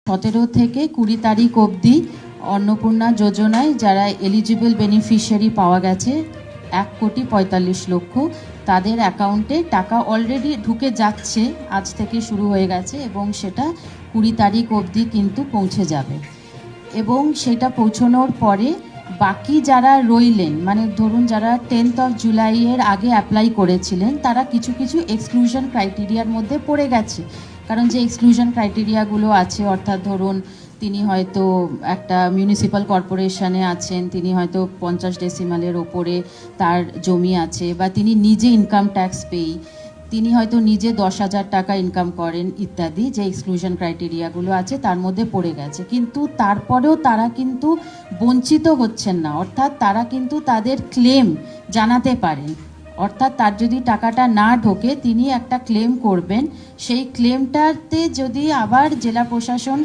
17 থেকে 20 তারিখ অবধি অন্নপূর্ণা যোজনায় যারা এলিজিবল বেনিফিশিয়ারি পাওয়া গেছে 1,45,00,000 তাদের অ্যাকাউন্টে টাকা অলরেডি ঢুকে যাচ্ছে, আজ থেকে শুরু হয়ে গেছে এবং সেটা 20 তারিখ অবধি কিন্তু পৌঁছে যাবে। এবং সেটা পৌঁছানোর পরে বাকি যারা রইলেন, মানে ধরুন যারা 10th of জুলাইয়ের আগে অ্যাপ্লাই করেছিলেন তারা কিছু কিছু এক্সক্লুশন ক্রাইটেরিয়ার মধ্যে পড়ে গেছে। কারণ যে এক্সক্লুশন ক্রাইটেরিয়াগুলো আছে, অর্থাৎ ধরুন তিনি হয়তো একটা মিউনিসিপ্যাল কর্পোরেশনে আছেন, তিনি হয়তো 50 ডেসিমালের ওপরে তার জমি আছে, বা তিনি নিজে ইনকাম ট্যাক্স পেই, তিনি হয়তো নিজে 10,000 টাকা ইনকাম করেন ইত্যাদি, যে এক্সক্লুশন ক্রাইটেরিয়াগুলো আছে তার মধ্যে পড়ে গেছে। কিন্তু তারপরেও তারা কিন্তু বঞ্চিত হচ্ছেন না, অর্থাৎ তারা কিন্তু তাদের ক্লেম জানাতে পারেন। অর্থাৎ তার যদি টাকাটা না ঢোকে তিনি একটা ক্লেম করবেন, সেই ক্লেমটাতে যদি আবার জেলা প্রশাসন